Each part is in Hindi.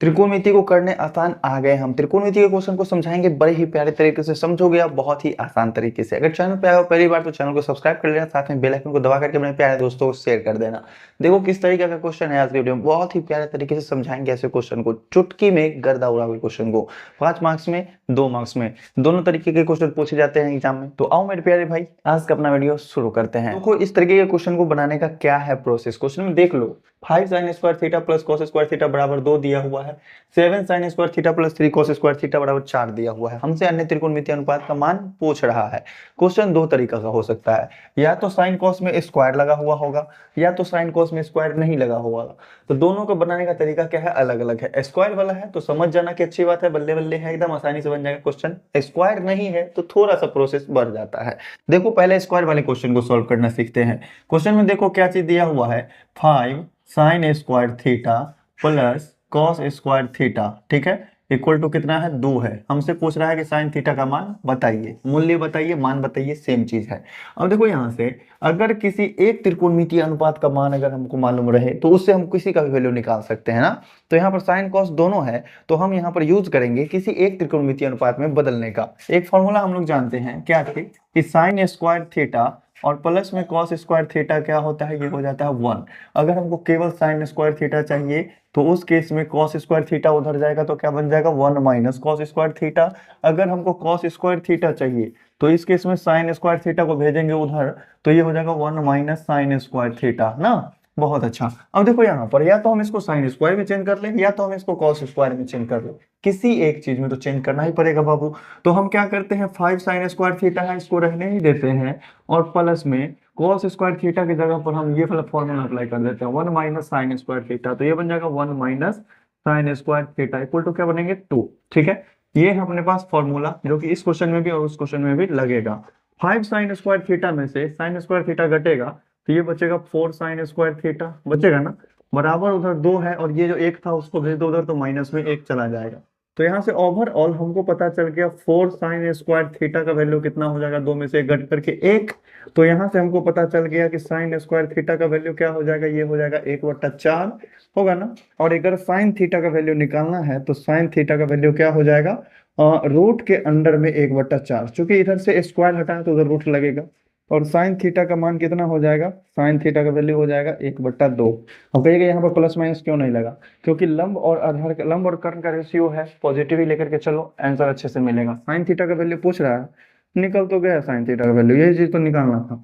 त्रिकोणमिति को करने आसान आ गए। हम त्रिकोणमिति के क्वेश्चन को समझाएंगे बड़े ही प्यारे तरीके से, समझोगे आप बहुत ही आसान तरीके से। अगर चैनल पे आए हो पहली बार तो चैनल को सब्सक्राइब कर लेना, साथ में बेल आइकन को दबा करके अपने प्यारे दोस्तों को शेयर कर देना। देखो किस तरीके का क्वेश्चन है आज की वीडियो में, बहुत ही प्यारे तरीके से समझाएंगे ऐसे क्वेश्चन को, चुटकी में गर्दा उड़ा हुए क्वेश्चन को। 5 मार्क्स में 2 मार्क्स में दोनों तरीके के क्वेश्चन पूछे जाते हैं एग्जाम में। तो आओ मेरे प्यारे भाई आज का अपना वीडियो शुरू करते हैं। देखो इस तरीके के क्वेश्चन को बनाने का क्या है प्रोसेस, क्वेश्चन में देख लो। 5 sin square theta plus cos square theta बराबर 2 दिया हुआ है। 7 sin square theta plus 3 cos square theta बराबर 4 दिया हुआ है। हमसे अन्य त्रिकोणमितीय अनुपात का मान पूछ रहा है। क्वेश्चन दो तरीका का हो सकता है, या तो sin cos में स्क्वायर लगा हुआ होगा, या तो sin cos में स्क्वायर नहीं लगा हुआ होगा। तो दोनों को बनाने का तरीका क्या है, अलग अलग है। स्क्वायर वाला है तो समझ जाना कि अच्छी बात है, बल्ले बल्ले है, एकदम आसानी से बन जाएगा क्वेश्चन। स्क्वायर नहीं है तो थोड़ा सा प्रोसेस बढ़ जाता है। देखो पहले स्क्वायर वाले क्वेश्चन को सॉल्व करना सीखते हैं। क्वेश्चन में देखो क्या चीज दिया हुआ है, 5 sin square theta plus cos square theta, ठीक है, इक्वल टू कितना है, 2 है। हमसे पूछ रहा है कि sin थीटा का मान बताइए, मूल्य बताइए, मान बताइए, सेम चीज है। अब देखो यहाँ से अगर किसी एक त्रिकोणमितीय अनुपात का मान अगर हमको मालूम रहे तो उससे हम किसी का भी वैल्यू निकाल सकते हैं ना। तो यहाँ पर sin cos दोनों है तो हम यहाँ पर यूज करेंगे किसी एक त्रिकोणमितीय अनुपात में बदलने का। एक फॉर्मूला हम लोग जानते हैं क्या थी, कि sin स्क्वायर थीटा और प्लस में cos स्क्वायर थीटा क्या होता है, ये हो जाता है 1। अगर हमको केवल sin स्क्वायर थीटा चाहिए तो उस केस में cos स्क्वायर थीटा उधर जाएगा तो क्या बन जाएगा, 1 माइनस cos स्क्वायर थीटा। अगर हमको cos स्क्वायर थीटा चाहिए तो इस केस में sin स्क्वायर थीटा को भेजेंगे उधर तो ये हो जाएगा 1 माइनस sin स्क्वायर थीटा ना। बहुत अच्छा। अब देखो यहाँ पर या तो हम इसको sin स्क्वायर में चेंज कर लें या तो हम इसको cos स्क्वायर में चेंज कर लें, किसी एक चीज में तो चेंज करना ही पड़ेगा बाबू। तो हम क्या करते हैं, 5 sin स्क्वायर थीटा है इसको रहने ही देते हैं और प्लस में cos स्क्वायर थीटा की जगह पर हम ये वाला फॉर्मूला अप्लाई कर देते हैं, 1 माइनस sin स्क्वायर थीटा। तो ये बन जाएगा 1 minus sin square theta equal to क्या बनेंगे, 2। ठीक है, ये है अपने पास फॉर्मूला जो कि इस क्वेश्चन में भी और उस क्वेश्चन में भी लगेगा। 5 sin स्क्वायर थीटा में से sin स्क्वायर थीटा घटेगा तो ये बचेगा 4 sin स्क्वायर थीटा बचेगा ना, बराबर उधर 2 है और ये जो 1 था उसको भेज दो उधर तो माइनस में 1 चला जाएगा। तो यहाँ से ओवरऑल हमको पता चल गया 4 sin स्क्वायर थीटा का वैल्यू कितना हो जाएगा, 2 में से घट करके 1। तो यहाँ से हमको पता चल गया कि sin स्क्वायर थीटा का वैल्यू क्या हो जाएगा, ये हो जाएगा 1/4 होगा ना। और अगर sin थीटा का वैल्यू निकालना है तो sin थीटा का वैल्यू क्या हो जाएगा, रूट के अंडर में 1/4। चूंकि इधर से स्क्वायर हटाए तो उधर रूट लगेगा और sin थीटा का मान कितना हो जाएगा, sin थीटा का वैल्यू हो जाएगा 1/2। अब कहिएगा यहाँ पर प्लस माइनस क्यों नहीं लगा, क्योंकि लंब और आधार का, लंब और कर्ण का रेशियो है, पॉजिटिव ही लेकर के चलो, आंसर अच्छे से मिलेगा। sin थीटा का वैल्यू पूछ रहा है, निकल तो गया sin थीटा का वैल्यू, यही चीज तो निकालना था।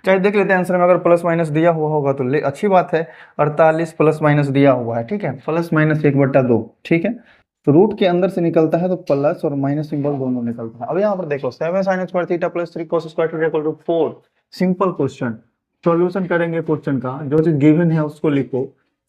चाहे देख लेते हैं आंसर में, अगर प्लस माइनस दिया हुआ होगा तो अच्छी बात है। 48 प्लस माइनस दिया हुआ है, ठीक है, प्लस माइनस 1/2, ठीक है। तो रूट के अंदर से निकलता है तो प्लस और माइनस सिंबल दोनों निकलता है। अब यहाँ पर देखो 7 sin square theta plus 3 cos square theta equal to 4। Simple question, solution करेंगे क्वेश्चन का, जो चीज गिवन है उसको लिखो।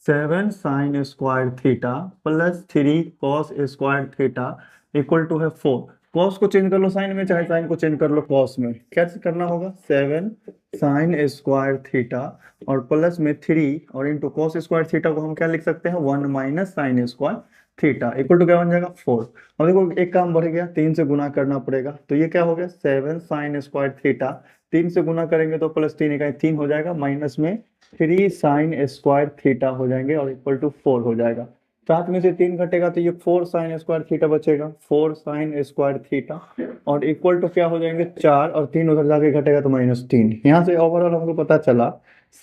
7 sin square theta plus 3 cos square theta equal to है 4। cos को चेंज कर लो साइन में, चाहे साइन को चेंज कर लो cos में। क्या करना होगा, 7 sin स्क्वायर थीटा और प्लस में 3 और इंटू cos स्क्वायर थीटा को हम क्या लिख सकते हैं, 1 minus sin square theta equal to क्या बन जाएगा, 4। अब देखो एक काम बढ़ गया, 3 से गुना करना पड़ेगा तो ये क्या हो गया, 7 sin स्क्वायर थीटा, 3 से गुना करेंगे तो प्लस 3 इकाई 3 हो जाएगा, माइनस में 3 sin स्क्वायर थीटा हो जाएंगे और इक्वल टू 4 हो जाएगा। 7 में से 3 घटेगा तो ये 4 sin स्क्वायर थीटा बचेगा, 4 sin स्क्वायर थीटा और इक्वल टू क्या हो जाएंगे, 4 और 3 उधर जाके घटेगा तो -3। यहाँ से ओवरऑल हमको पता चला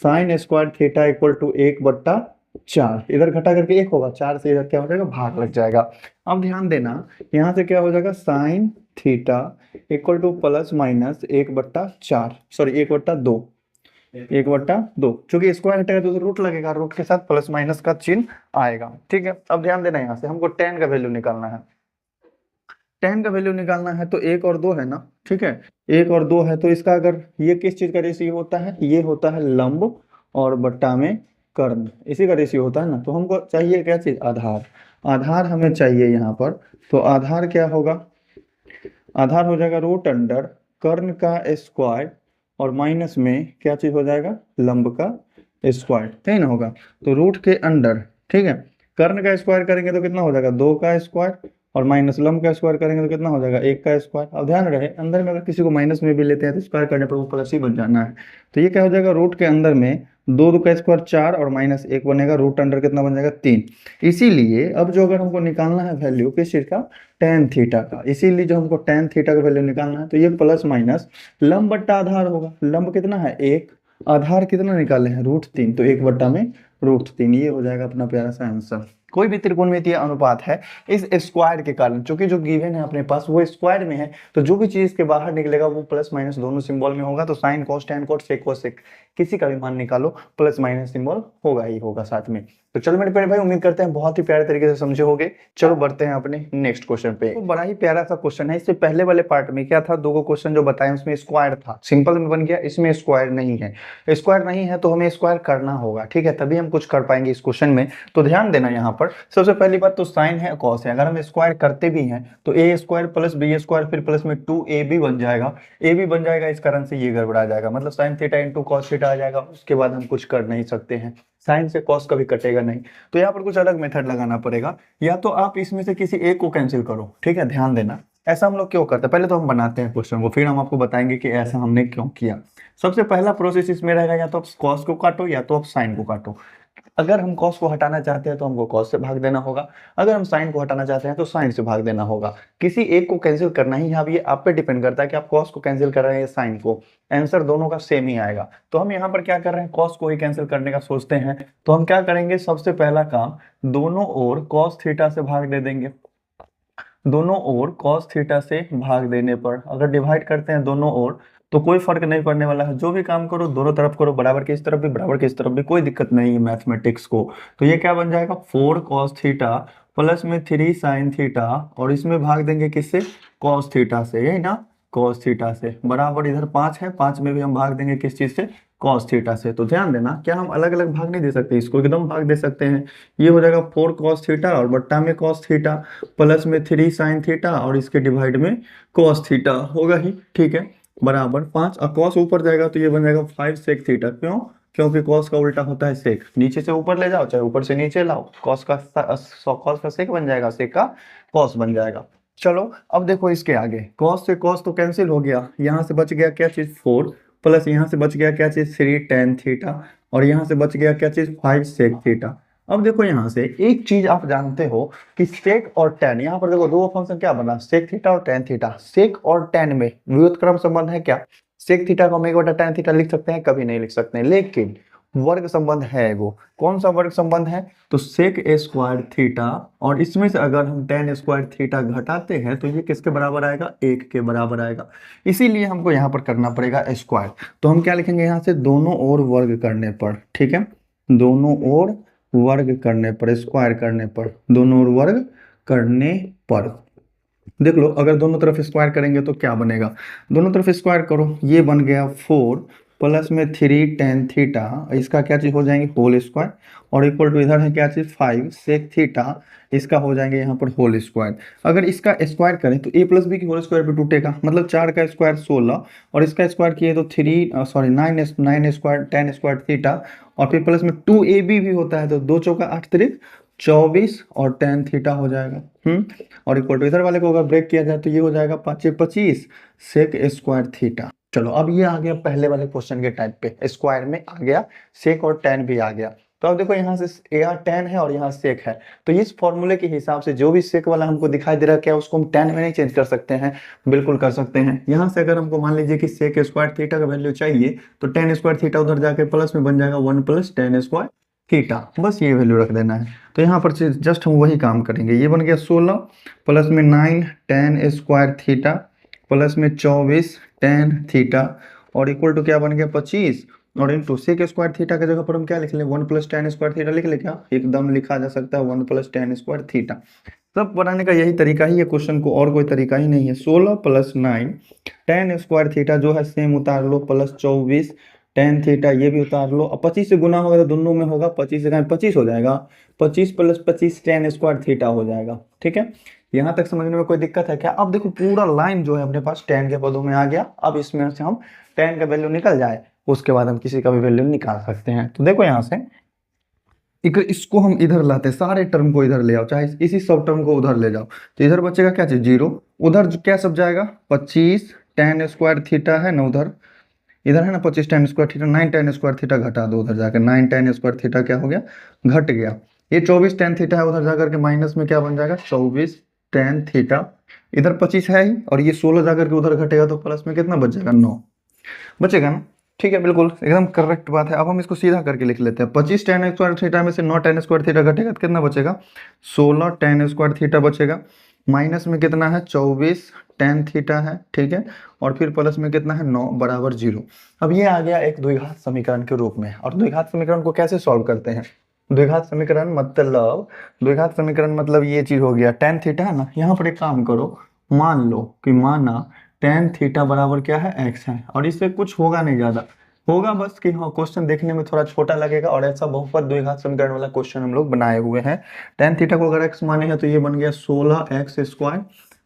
sin square theta equal to 1/4, इधर घटा करके 1 होगा, 4 से इधर क्या हो जाएगा, भाग लग जाएगा। अब ध्यान देना यहाँ से क्या हो जाएगा, sin theta equal two plus minus 1/4, sorry 1/2, 1/2। चूंकि स्क्वायर हटेगा तो रूट लगेगा, रूट के साथ प्लस माइनस का चिन्ह आएगा, ठीक है। अब ध्यान देना यहाँ से हमको tan का वैल्यू निकालना है। tan का वैल्यू निकालना है तो 1 और 2 है ना, ठीक है, 1 और 2 है तो इसका अगर ये किस चीज का रेशियो होता है, ये होता है लंब और बट्टा में कर्ण, इसी का रेशियो होता है ना। तो हमको चाहिए क्या चीज, आधार। आधार हमें चाहिए यहाँ पर, तो आधार क्या होगा, आधार हो जाएगा रूट अंडर कर्ण का स्क्वायर और माइनस में क्या चीज हो जाएगा, लंब का स्क्वायर, ठीक ना होगा। तो रूट के अंडर, ठीक है, कर्ण का स्क्वायर करेंगे तो कितना हो जाएगा, 2 का स्क्वायर और माइनस लंब का स्क्वायर करेंगे तो कितना हो जाएगा, 1 का स्क्वायर। अब ध्यान रहे अंदर में अगर किसी को माइनस में भी लेते हैं तो स्क्वायर करने पर वो प्लस ही बन जाना है। तो ये क्या हो जाएगा, रूट के अंदर में 2 का स्क्वायर 4 और माइनस 1 बनेगा, रूट अंडर कितना बन जाएगा, 3। इसीलिए अब जो अगर हमको निकालना है वैल्यू किस चीज का, टेन थीटा का, इसीलिए जो हमको टेन थीटा का वैल्यू निकालना है तो ये प्लस माइनस लंब बट्टा आधार होगा। लंब कितना है 1, आधार कितना निकाले हैं, √3, तो 1 बट्टा में √3, ये हो जाएगा अपना प्यारा सा आंसर। कोई भी त्रिकोणमितीय अनुपात है इस स्क्वायर के कारण, चूंकि जो गिवन है अपने पास वो स्क्वायर में है, तो जो भी चीज के बाहर निकलेगा वो प्लस माइनस दोनों सिंबल में होगा। तो sine cos tan cosec cosec किसी का भी मान निकालो, प्लस माइनस सिंबल होगा ही होगा साथ में। तो चलो मेरे प्यारे भाई, उम्मीद करते हैं बहुत ही प्यारे तरीके से समझे होगे। चलो बढ़ते हैं अपने नेक्स्ट क्वेश्चन पे। तो बड़ा ही प्यारा सा क्वेश्चन है। इससे पहले वाले पार्ट में क्या था, 2 क्वेश्चन जो बताए उसमें स्क्वायर था, सिंपल में बन गया, इसमें स्क्वायर नहीं है। स्क्वायर नहीं है तो हमें स्क्वायर करना होगा, ठीक है, तभी हम कुछ कर पाएंगे इस क्वेश्चन में। तो ध्यान देना यहाँ पर सबसे पहली बात तो साइन है कॉस है, अगर हम स्क्वायर करते भी हैं तो ए स्क्वायर प्लस बी स्क्वायर फिर प्लस में 2ab बन जाएगा। ए भी बन जाएगा, इस कारण से ये गड़बड़ा जाएगा, मतलब sine theta into cos theta आ जाएगा। उसके बाद हम कुछ कर नहीं सकते हैं, साइन से कॉस कभी कटेगा नहीं। तो यहाँ पर कुछ अलग मेथड लगाना पड़ेगा, या तो आप इसमें से किसी एक को कैंसिल करो, ठीक है, ध्यान देना। ऐसा हम लोग क्यों करते हैं, पहले तो हम बनाते हैं क्वेश्चन को, फिर हम आपको बताएंगे कि ऐसा हमने क्यों किया। सबसे पहला प्रोसेस इसमें रहेगा, या तो आप कॉस को काटो या तो आप साइन को काटो। अगर हम कॉस को हटाना चाहते हैं तो हमको कॉस से भाग देना होगा, अगर हम साइन को हटाना चाहते हैं तो साइन से भाग देना होगा। किसी एक को कैंसिल करना ही, यहाँ ये आप पे डिपेंड करता है कि आप कॉस को कैंसिल कर रहे हैं या साइन को, आंसर दोनों का सेम ही आएगा। तो हम यहाँ पर क्या कर रहे हैं, कॉस को ही कैंसिल करने का सोचते हैं। तो हम क्या करेंगे, सबसे पहला काम, दोनों ओर कॉस थीटा से भाग दे देंगे। दोनों ओर कॉस थीटा से भाग देने पर अगर डिवाइड करते हैं दोनों ओर तो कोई फर्क नहीं पड़ने वाला है, जो भी काम करो दोनों तरफ करो, बराबर की इस तरफ भी बराबर की इस तरफ भी, कोई दिक्कत नहीं है मैथमेटिक्स को। तो ये क्या बन जाएगा, 4 cos थीटा प्लस में 3 sin थीटा, और इसमें भाग देंगे किससे, cos थीटा से, यही ना, cos थीटा से, बराबर इधर 5 है, 5 में भी हम भाग देंगे किस चीज से, cos थीटा से। तो ध्यान देना, क्या हम अलग अलग भाग नहीं दे सकते, इसको एकदम भाग दे सकते हैं। ये हो जाएगा 4 cos थीटा और बट्टा में cos थीटा प्लस में 3 sin थीटा और इसके डिवाइड में cos थीटा होगा ही, ठीक है, बराबर 5। और cos ऊपर जाएगा तो ये बन जाएगा 5 sec थीटा। क्यों, क्योंकि cos का उल्टा होता है sec, नीचे से ऊपर ले जाओ चाहे ऊपर से नीचे लाओ, cos का sec बन जाएगा, sec का cos बन जाएगा। चलो अब देखो इसके आगे, cos से cos तो कैंसिल हो गया, यहाँ से बच गया क्या चीज 4, प्लस यहाँ से बच गया क्या चीज 3 tan थीटा, और यहाँ से बच गया क्या चीज 5 sec थीटा। अब देखो यहाँ से एक चीज आप जानते हो कि सेक और टेन, यहाँ पर देखो दो फंक्शन क्या बना, सेक थीटा और टेन थीटा। सेक और टेन में व्युत्क्रम संबंध है क्या, सेक थीटा को हम 1/tan थीटा लिख सकते हैं, कभी नहीं लिख सकते हैं, लेकिन वर्ग संबंध है। वो कौन सा वर्ग संबंध है, तो सेक स्क्वायर थीटा, और इसमें से अगर हम टेन स्क्वायर थीटा घटाते हैं तो ये किसके बराबर आएगा, 1 के बराबर आएगा। इसीलिए हमको यहाँ पर करना पड़ेगा स्क्वायर। तो हम क्या लिखेंगे यहाँ से, दोनों ओर वर्ग करने पर, ठीक है, दोनों ओर वर्ग करने पर, स्क्वायर करने पर, दोनों ओर वर्ग करने पर। देख लो अगर दोनों तरफ स्क्वायर करेंगे तो क्या बनेगा, दोनों तरफ स्क्वायर करो, ये बन गया 4 प्लस में 3 tan थीटा, इसका क्या चीज हो जाएंगे होल स्क्वायर, और इक्वल टू इधर है क्या चीज 5 sec थीटा, इसका हो जाएंगे यहाँ पर होल स्क्वायर। अगर इसका स्क्वायर करें तो a प्लस बी की होल स्क्वायर पे टूटेगा, मतलब 4 का स्क्वायर 16, और इसका स्क्वायर किए तो 9 स्क्वायर tan स्क्वायर थीटा, और फिर प्लस में 2ab भी होता है, तो 2 चौका 8 तिरिक 24 और tan थीटा हो जाएगा। और इक्वल टू इधर वाले को अगर ब्रेक किया जाए तो ये हो जाएगा 5 25 सेक स्क्वायर थीटा। चलो अब ये आ गया पहले वाले क्वेश्चन के टाइप पे, स्क्वायर में आ गया, सेक और tan भी आ गया। तो अब देखो यहाँ से यहाँ tan है और यहाँ सेक है, तो इस फॉर्मूले के हिसाब से जो भी सेक वाला हमको दिखाई दे रहा है क्या उसको हम tan में नहीं चेंज कर सकते हैं, बिल्कुल कर सकते हैं। यहाँ से अगर हमको मान लीजिए कि सेक स्क्वायर थीटा का वैल्यू चाहिए तो tan स्क्वायर थीटा उधर जाके प्लस में बन जाएगा 1 प्लस tan स्क्वायर थीटा, बस ये वैल्यू रख देना है। तो यहाँ पर जस्ट हम वही काम करेंगे, ये बन गया 16 प्लस में 9 tan स्क्वायर थीटा प्लस में 24 tan थीटा, और इक्वल टू क्या बन गया 25, और इंटू सेक स्क्वायर थीटा की जगह पर हम क्या लिख लें 1 प्लस tan स्क्वायर थीटा लिख ले, क्या एकदम लिखा जा सकता है 1 प्लस tan स्क्वायर थीटा। सब बनाने का यही तरीका ही है क्वेश्चन को, और कोई तरीका ही नहीं है। 16 प्लस 9 tan स्क्वायर थीटा जो है सेम उतार लो, प्लस 24 tan थीटा ये भी उतार लो, अब 25 से गुना होगा तो दोनों में होगा, 25 से 25 हो जाएगा, 25 प्लस 25 tan स्क्वायर थीटा हो जाएगा, ठीक है। यहाँ तक समझने में कोई दिक्कत है क्या। अब देखो पूरा लाइन जो है अपने पास tan के पदों में आ गया, अब इसमें से हम tan का वैल्यू निकल जाए उसके बाद हम किसी का भी वैल्यू निकाल सकते हैं। तो देखो यहाँ से इसको हम इधर लाते हैं, सारे टर्म को इधर ले आओ, चाहे इसी सब टर्म को उधर ले जाओ, तो इधर बचेगा क्या चीज, 0। उधर क्या सब जाएगा, 25 tan स्क्वायर थीटा है ना उधर, इधर है ना 25 tan square theta, 9 tan square theta घटा दो उधर जाकर, 9 tan स्क्वायर थीटा क्या हो गया, घट गया। ये 24 tan थीटा है, उधर जाकर के माइनस में क्या बन जाएगा, 24 tan थीटा। इधर 25 है ही, और ये 16 जाकर के उधर घटेगा तो प्लस में कितना बच जाएगा, 9 बचेगा ना। ठीक है, बिल्कुल एकदम करेक्ट बात है। अब हम इसको सीधा करके लिख लेते हैं, 25 tan स्क्वायर थीटा में से 9 tan स्क्वायर थीटा घटेगा तो कितना बचेगा, 16 tan स्क्वायर थीटा बचेगा। माइनस में कितना है, 24 tan थीटा है, ठीक है, और फिर प्लस में कितना है, 9 बराबर 0। अब ये आ गया एक द्विघात समीकरण के रूप में। और द्विघात समीकरण को कैसे सॉल्व करते हैं, द्विघात समीकरण मतलब ये चीज हो गया, tan थीटा है ना, यहाँ पर एक काम करो, मान लो कि माना tan थीटा बराबर क्या है, x है, और इससे कुछ होगा नहीं, ज्यादा होगा बस कि हाँ क्वेश्चन देखने में थोड़ा छोटा लगेगा, और ऐसा बहुपद द्विघात समीकरण वाला क्वेश्चन हम लोग बनाए हुए हैं। tan थीटा को अगर x माने हैं तो ये बन गया 16x स्क्वायर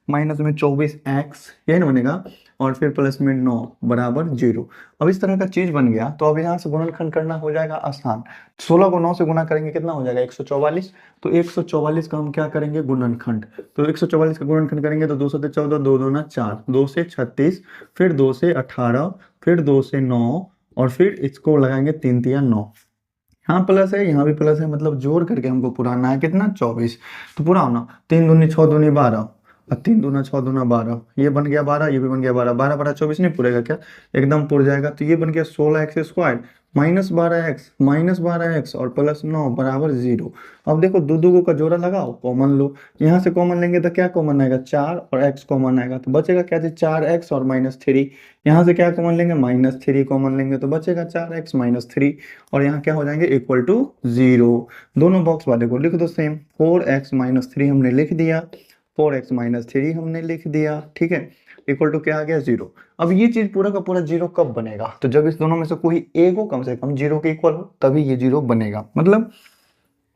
माइनस में 24x, यही ना बनेगा, और फिर प्लस में 9 बराबर 0। अब इस तरह का चीज बन गया, तो अब यहाँ से गुणनखंड करना हो जाएगा आसान। 16 को 9 से गुना करेंगे कितना हो जाएगा, 144। तो 144 का हम क्या करेंगे, गुणनखंड। तो 144 का गुणनखंड करेंगे तो 2 से 14, 2 दूना 4, 2 से 36, फिर 2 से 18, फिर 2 से 9, और फिर इसको लगाएंगे 3 तिया 9। यहाँ प्लस है, यहाँ भी प्लस है, मतलब जोड़ करके हमको पुराना है कितना, 24। तो पूरा होना 3 दूनी 6 दूनी 12, और 3 दूना 6 दूना 12, ये बन गया 12, ये भी बन गया 12, 12 12 24 नहीं पूरेगा क्या, एकदम पुर जाएगा। तो ये बन गया 16x स्क्वायर माइनस 12x और प्लस 9 बराबर 0। अब देखो दो दो का जोड़ा लगाओ, कॉमन लो, यहाँ से कॉमन लेंगे तो क्या कॉमन आएगा, 4 और x कॉमन आएगा, तो बचेगा क्या चीज, 4x और -3। यहाँ से क्या कॉमन लेंगे, -3 कॉमन लेंगे तो बचेगा 4x -3, और यहाँ क्या हो जाएंगे, इक्वल टू 0। दोनों बॉक्स वाले को लिख दो सेम, 4x -3 हमने लिख दिया, 4x -3 हमने लिख दिया, ठीक है, इक्वल टू क्या आ गया, 0। अब ये चीज पूरा का पूरा 0 कब बनेगा, तो जब इस दोनों में से कोई एक हो कम से कम 0 के इक्वल हो, तभी ये 0 बनेगा। मतलब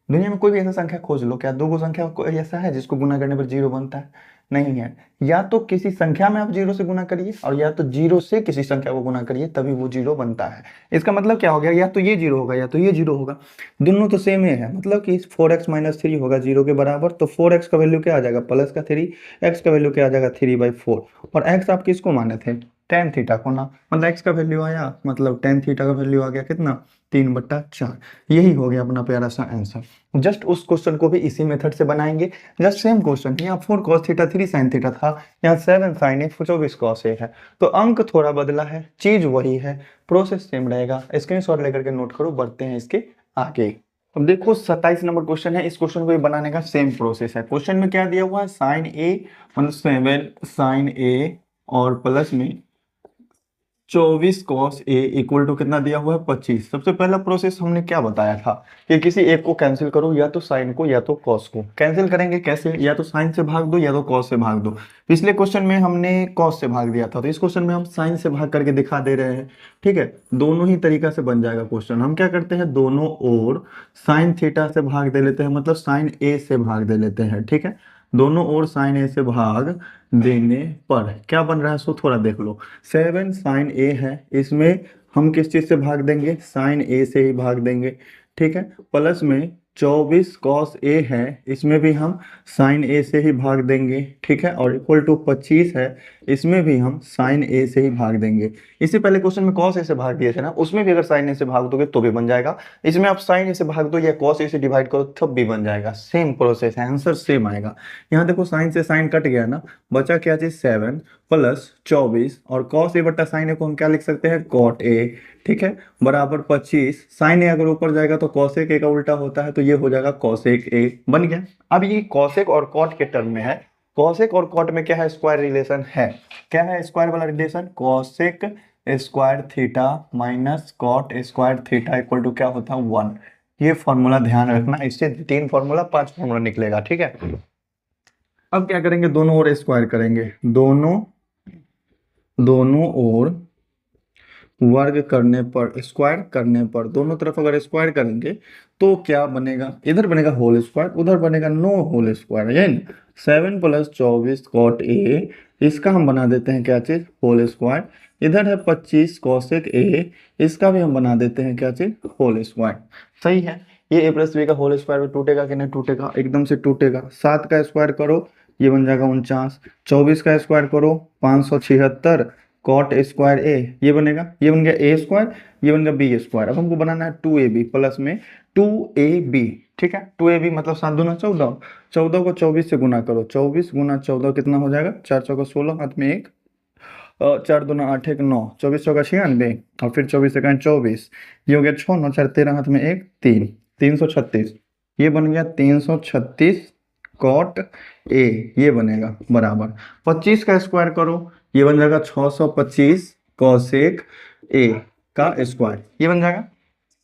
दुनिया में कोई भी ऐसा संख्या खोज लो, क्या दो गो संख्या कोई ऐसा है जिसको गुना करने पर 0 बनता है, नहीं है। या तो किसी संख्या में आप 0 से गुना करिए, और या तो 0 से किसी संख्या को गुना करिए, तभी वो 0 बनता है। इसका मतलब क्या हो गया, या तो ये 0 होगा या तो ये 0 होगा, दोनों तो सेम ही है। मतलब कि 4x -3 होगा 0 के बराबर, तो 4x का वैल्यू क्या आ जाएगा, प्लस का 3, x का वैल्यू क्या आ जाएगा, 3/4। और x आप किसको माने थे, tan थीटा को ना, मतलब x का वैल्यू आया, मतलब tan थीटा का वैल्यू आ गया कितना, 3/4। यही हो गया अपना प्यारा सा आंसर। जस्ट उस क्वेश्चन को भी इसी मेथड से बनाएंगे, जस्ट सेम क्वेश्चन, यहाँ 4 cos थीटा 3 sin थीटा था, यहाँ 7 sin 24 cos है, तो अंक थोड़ा बदला है, चीज वही है, प्रोसेस सेम रहेगा। स्क्रीनशॉट लेकर के नोट करो, बढ़ते हैं इसके आगे। अब देखो 27 नंबर क्वेश्चन है, इस क्वेश्चन को बनाने का सेम प्रोसेस है। क्वेश्चन में क्या दिया हुआ है, sin a मतलब 7 sin a और प्लस में 24 cos a इक्वल टू कितना दिया हुआ है, 25। सबसे पहला प्रोसेस हमने क्या बताया था कि किसी एक को कैंसिल करो, या तो साइन को या तो कॉस को। कैंसिल करेंगे कैसे, या तो साइन से भाग दो या तो कॉस से भाग दो। पिछले क्वेश्चन में हमने कॉस से भाग दिया था, तो इस क्वेश्चन में हम साइन से भाग करके दिखा दे रहे हैं, ठीक है। दोनों ही तरीका से बन जाएगा क्वेश्चन। हम क्या करते हैं, दोनों ओर साइन थीटा से भाग दे लेते हैं, मतलब साइन ए से भाग दे लेते हैं, ठीक है। दोनों ओर साइन ए से भाग देने पर क्या बन रहा है, सो थोड़ा देख लो। 7 sin a है, इसमें हम किस चीज से भाग देंगे, sin a से ही भाग देंगे, ठीक है। प्लस में 24 cos a है, इसमें भी हम sin a से ही भाग देंगे, ठीक है। और इक्वल टू 25 है, इसमें भी हम sin a से ही भाग देंगे। इससे पहले क्वेश्चन में cos a से भाग दिए थे ना, उसमें भी अगर sin a से भाग दोगे तो भी बन जाएगा। इसमें आप sin a से भाग दो या cos a से डिवाइड करो तब भी बन जाएगा, सेम प्रोसेस है, आंसर सेम आएगा। यहाँ देखो sin से sin कट गया ना, बचा क्या चीज, 7 प्लस 24, और cos a बट्टा sin a को हम क्या लिख सकते हैं, cot a, ठीक है, बराबर 25। sin a अगर ऊपर जाएगा तो cosec a का उल्टा होता है, तो ये हो जाएगा cosec a बन गया। अब ये cosec और cot के टर्म में है, cosec और cot में क्या है, स्क्वायर रिलेशन है। क्या है स्क्वायर वाला relation, cosec square theta minus cot square theta equal to क्या होता है, 1। ये फॉर्मूला ध्यान रखना, इससे 3 फॉर्मूला 5 फॉर्मूला निकलेगा, ठीक है। अब क्या करेंगे, दोनों ओर स्क्वायर करेंगे, दोनों ओर वर्ग करने पर, स्क्वायर करने पर, दोनों तरफ अगर स्क्वायर करेंगे तो क्या बनेगा, इधर बनेगा होल स्क्वायर, उधर बनेगा नो होल स्क्वायर। यानी 7 प्लस 24 cot a, इसका हम बना देते हैं क्या चीज, होल स्क्वायर। इधर है 25 cosec a, इसका भी हम बना देते हैं क्या चीज, होल स्क्वायर। सही है। ये ए प्लस बी का होल स्क्वायर में टूटेगा कि नहीं टूटेगा, एकदम से टूटेगा। 7 का स्क्वायर करो ये बन जाएगा 49, 24 का स्क्वायर करो 576 कॉट स्क्वायर ए, ये बनेगा, ये बन गया ए स्क्वायर, ये बन गया बी स्क्वायर। अब हमको बनाना है 2ab प्लस में 2ab, ठीक है। 2ab मतलब 7 दूना 14, 14 को 24 से गुना करो, 24 गुना 14 कितना हो जाएगा, 4 चौका 16, हाथ में 1, 4 दूना 8 1 9, 24 चौका 96, और फिर 24 सेकंड 24, ये हो गया 6 9 4 13, हाथ में 1 3, 336, ये बन गया 336 कॉट ए, ये बनेगा बराबर 25 का स्क्वायर करो ये बन जाएगा 625 कॉसेक ए का स्क्वायर, ये बन जाएगा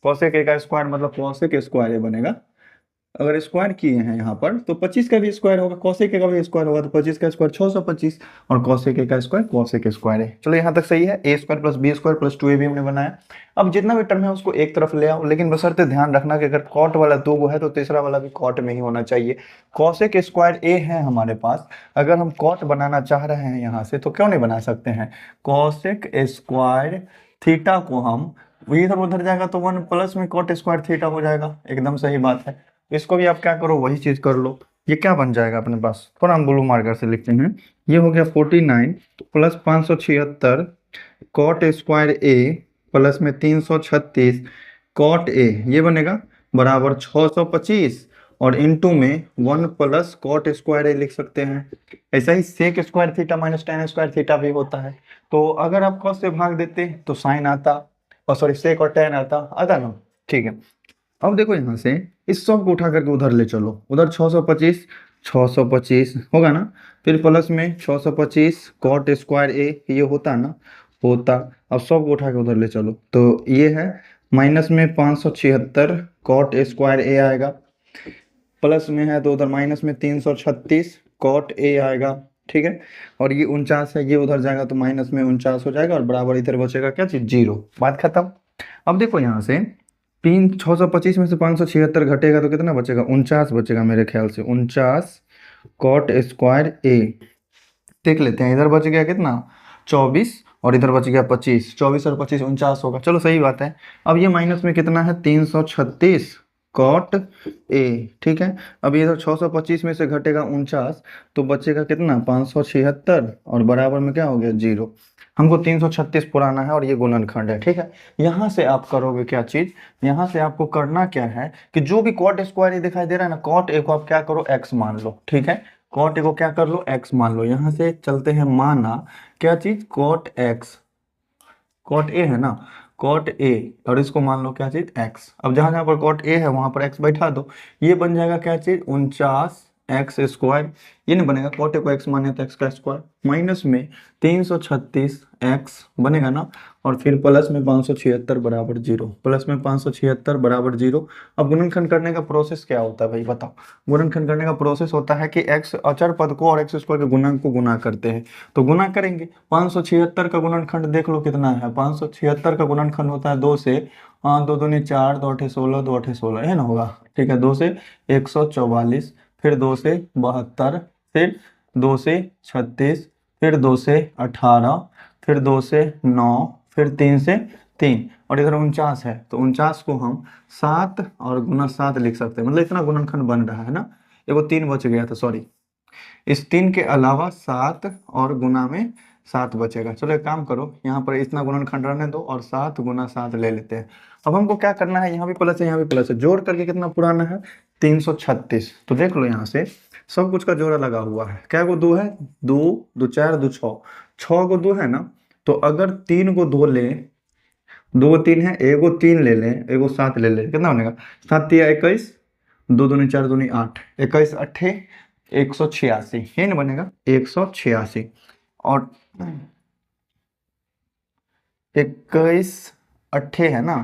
कॉसेक ए का स्क्वायर मतलब कॉसेक स्क्वायर ए बनेगा। अगर स्क्वायर किए हैं यहाँ पर तो 25 का भी स्क्वायर होगा, कॉसेक का भी स्क्वायर होगा, तो 25 का स्क्वायर 625 और कॉसेक का स्क्वायर कॉसेक स्क्वायर है। चलो यहाँ तक सही है, a square plus b square plus 2ab हमने बनाया। अब जितना भी टर्म है उसको एक तरफ ले आओ, लेकिन बशर्ते ध्यान रखना कि अगर कॉट वाला 2 गो है तो तीसरा वाला भी कॉट में ही होना चाहिए। कॉसेक स्क्वायर ए है हमारे पास, अगर हम कॉट बनाना चाह रहे हैं यहाँ से तो क्यों नहीं बना सकते हैं, कॉसेक स्क्वायर थीटा को हम इधर उधर जाएगा तो 1 प्लस में कॉट स्क्वायर थीटा हो जाएगा, एकदम सही बात है। इसको भी आप क्या करो वही चीज कर लो, ये क्या बन जाएगा अपने पास, थोड़ा हम ब्लू मार्कर से लिखते हैं, ये हो गया 49 प्लस 576 कॉट स्क्वायर ए प्लस में 336 कॉट ए, ये बनेगा बराबर 625 और इनटू में 1 प्लस कॉट स्क्वायर ए लिख सकते हैं। ऐसा ही sec square theta minus tan square theta भी होता है, तो अगर आप कॉस से भाग देते तो साइन आता, और सॉरी सेक और टेन आता ना, ठीक है। अब देखो यहाँ से इस सब को उठा करके उधर ले चलो, उधर 625 होगा ना, फिर प्लस में 625 कॉट स्क्वायर ए, ये होता ना, होता। अब सब को उठा के उधर ले चलो तो ये है माइनस में 576 कॉट स्क्वायर ए आएगा, प्लस में है तो उधर माइनस में 336 कॉट ए आएगा, ठीक है। और ये 49 है, ये उधर जाएगा तो माइनस में 49 हो जाएगा और बराबर इधर बचेगा क्या चीज, 0, बात खत्म। अब देखो यहाँ से 625 में से 576 घटेगा तो कितना बचेगा, 49 बचेगा मेरे ख्याल से, 49 कॉट स्क्वायर ए। देख लेते हैं, इधर बच गया कितना 24 और इधर बच गया 25, 24 और 25 49 होगा, चलो सही बात है। अब ये माइनस में कितना है 336 कॉट ए, ठीक है। अब इधर 625 में से घटेगा 49 तो बचेगा कितना 576 और बराबर में क्या हो गया 0। हमको 336 पुराना है और ये गुणनखंड है, ठीक है। यहाँ से आप करोगे क्या चीज, यहाँ से आपको करना क्या है कि जो भी कॉट स्क्वायर ये दिखाई दे रहा है ना, कॉट ए को आप क्या करो x मान लो, ठीक है। कॉट ए को क्या कर लो x मान लो, यहाँ से चलते हैं माना क्या चीज कॉट x, कॉट ए है ना, कॉट ए और इसको मान लो क्या चीज x। अब जहां जहां पर कॉट ए है वहां पर x बैठा दो, ये बन जाएगा क्या चीज 49 एक्स स्क्वायर, ये नहीं बनेगा, कॉट ए को x माने तो x का स्क्वायर, माइनस में 336 x बनेगा ना, और फिर प्लस में 576 बराबर 0, प्लस में 576 बराबर 0। अब गुणनखंड करने का प्रोसेस क्या होता है भाई बताओ, गुणनखंड करने का प्रोसेस होता है कि x अचर पद को और x स्क्वायर के गुणांक को गुना करते हैं, तो गुना करेंगे। 576 का गुणनखंड देख लो कितना है, 576 का गुणनखंड होता है 2 से, 2 दूनी 4, 2 8 16, 2 8 16 है ना, होगा, ठीक है। 2 से 144, फिर 2 से 72, फिर 2 से 36, फिर 2 से 18, फिर 2 से 9, फिर 3 से 3, और इधर 49 है तो 49 को हम 7 और गुना 7 लिख सकते हैं, मतलब इतना गुणनखंड बन रहा है ना। एगो 3 बच गया था, सॉरी, इस 3 के अलावा 7 और गुना में 7 बचेगा। चलो एक काम करो, यहाँ पर इतना गुणनखंड रहने दो और 7 गुना 7 ले लेते हैं। अब हमको क्या करना है, यहाँ भी प्लस है यहाँ भी प्लस है, जोड़ करके कितना पुराना है 336, तो देख लो यहाँ से सब कुछ का जोड़ा लगा हुआ है, क्या को 2 है, 2 2 4 2 6, 6 को 2 है ना, तो अगर 3 को 2 ले, 2 3 है, एगो 3 ले लें, एगो 7 ले लें, कितना बनेगा 7 या 21, 2 दूनी 4 दूनी 8, 21 8 186, ये नहीं बनेगा 186, और 21 8 है ना,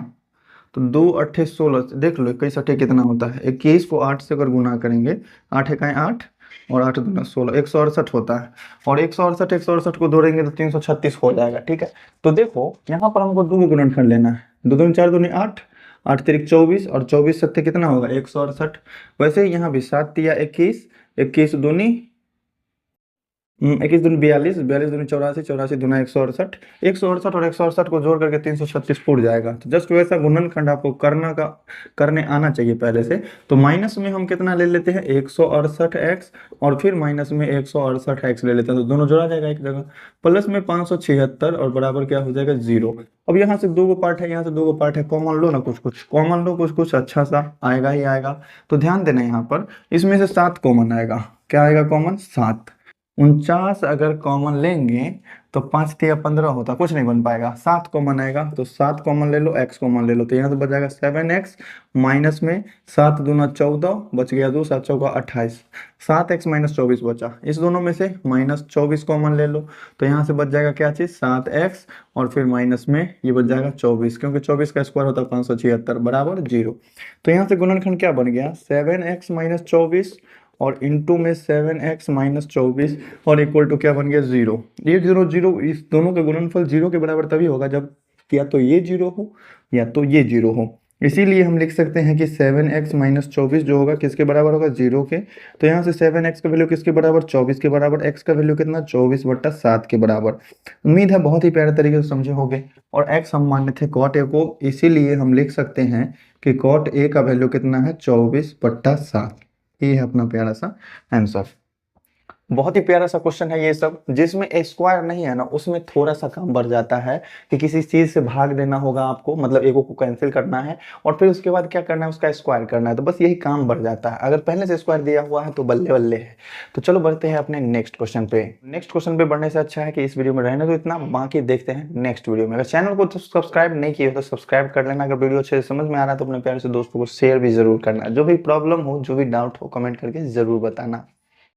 तो 2 8 16, देख लो 21 8 कितना होता है, 21 को 8 से अगर गुना करेंगे, 8 है 8 और 8 दूना 16, 168 होता है, और 168 को जोड़ेंगे तो 336 हो जाएगा, ठीक है। तो देखो यहाँ पर हमको 2 गुणनखंड लेना है, 2 दूनी 4 दूनी 8, 8 तिरिक 24 और 24 सत्ते कितना होगा 168। वैसे ही यहाँ भी 7 या 21, 21 दूनी 21 दूनी 42, 42 दूनी 84, 84 दूना 168, 168 और 168 को जोड़ करके 336 फूट जाएगा। तो जस्ट वैसा गुणनखंड आपको करने आना चाहिए पहले से। तो माइनस में हम कितना ले लेते हैं 168x, और फिर माइनस में 168x ले लेते हैं, तो दोनों जोड़ा जाएगा एक जगह। प्लस में 576 और बराबर क्या हो जाएगा 0। अब यहाँ से दो गो पार्ट है, यहाँ से दो गो पार्ट है, कॉमन लो ना, कुछ कुछ कॉमन लो, कुछ कुछ अच्छा सा आएगा ही आएगा। तो ध्यान देना यहाँ पर इसमें से 7 कॉमन आएगा। क्या आएगा कॉमन? 7। 49 अगर कॉमन लेंगे तो 5 तिया 15 होता, कुछ नहीं बन पाएगा। 7 कॉमन आएगा तो 7 कॉमन ले लो, x कॉमन ले लो, तो यहाँ से बच जाएगा 7x, माइनस में 7 दूना 14, बच गया 2, 7 चौका 28, 7x माइनस 24 बचा। इस दोनों में से माइनस 24 कॉमन ले लो, तो यहाँ से बच जाएगा क्या चीज़ 7x, और फिर माइनस में ये बच जाएगा 24, क्योंकि 24 का स्क्वायर होता है 576 बराबर 0। तो यहाँ से गुणनखंड क्या बन गया 7x माइनस 24 और इंटू में 7x माइनस 24 और इक्वल टू क्या बन गया 0। ये 0 0, इस दोनों का गुणनफल 0 के बराबर तभी होगा जब या तो ये 0 हो या तो ये 0 हो। इसीलिए हम लिख सकते हैं कि 7x माइनस 24 जो होगा किसके बराबर होगा 0 के। तो यहाँ से 7x का वैल्यू किसके बराबर 24 के बराबर, x का वैल्यू कितना 24/7 के बराबर। उम्मीद है बहुत ही प्यारे तरीके से समझे होंगे। और x हम मानने थे cot a को, इसीलिए हम लिख सकते हैं कि cot a का वैल्यू कितना है 24/7। ये है अपना प्यारा सा आंसर। बहुत ही प्यारा सा क्वेश्चन है ये सब। जिसमें स्क्वायर नहीं है ना उसमें थोड़ा सा काम बढ़ जाता है कि किसी चीज से भाग देना होगा आपको, मतलब एगो को कैंसिल करना है और फिर उसके बाद क्या करना है उसका स्क्वायर करना है, तो बस यही काम बढ़ जाता है। अगर पहले से स्क्वायर दिया हुआ है तो बल्ले बल्ले है। तो चलो बढ़ते हैं अपने नेक्स्ट क्वेश्चन पे। नेक्स्ट क्वेश्चन पे बढ़ने से अच्छा है कि इस वीडियो में रहने तो इतना, बाकी देखते हैं नेक्स्ट वीडियो में। अगर चैनल को तो सब्सक्राइब नहीं किया तो सब्सक्राइब कर लेना। अगर वीडियो अच्छे से समझ में आ रहा है तो अपने प्यारे से दोस्तों को शेयर भी जरूर करना। जो भी प्रॉब्लम हो, जो भी डाउट हो, कमेंट करके जरूर बताना।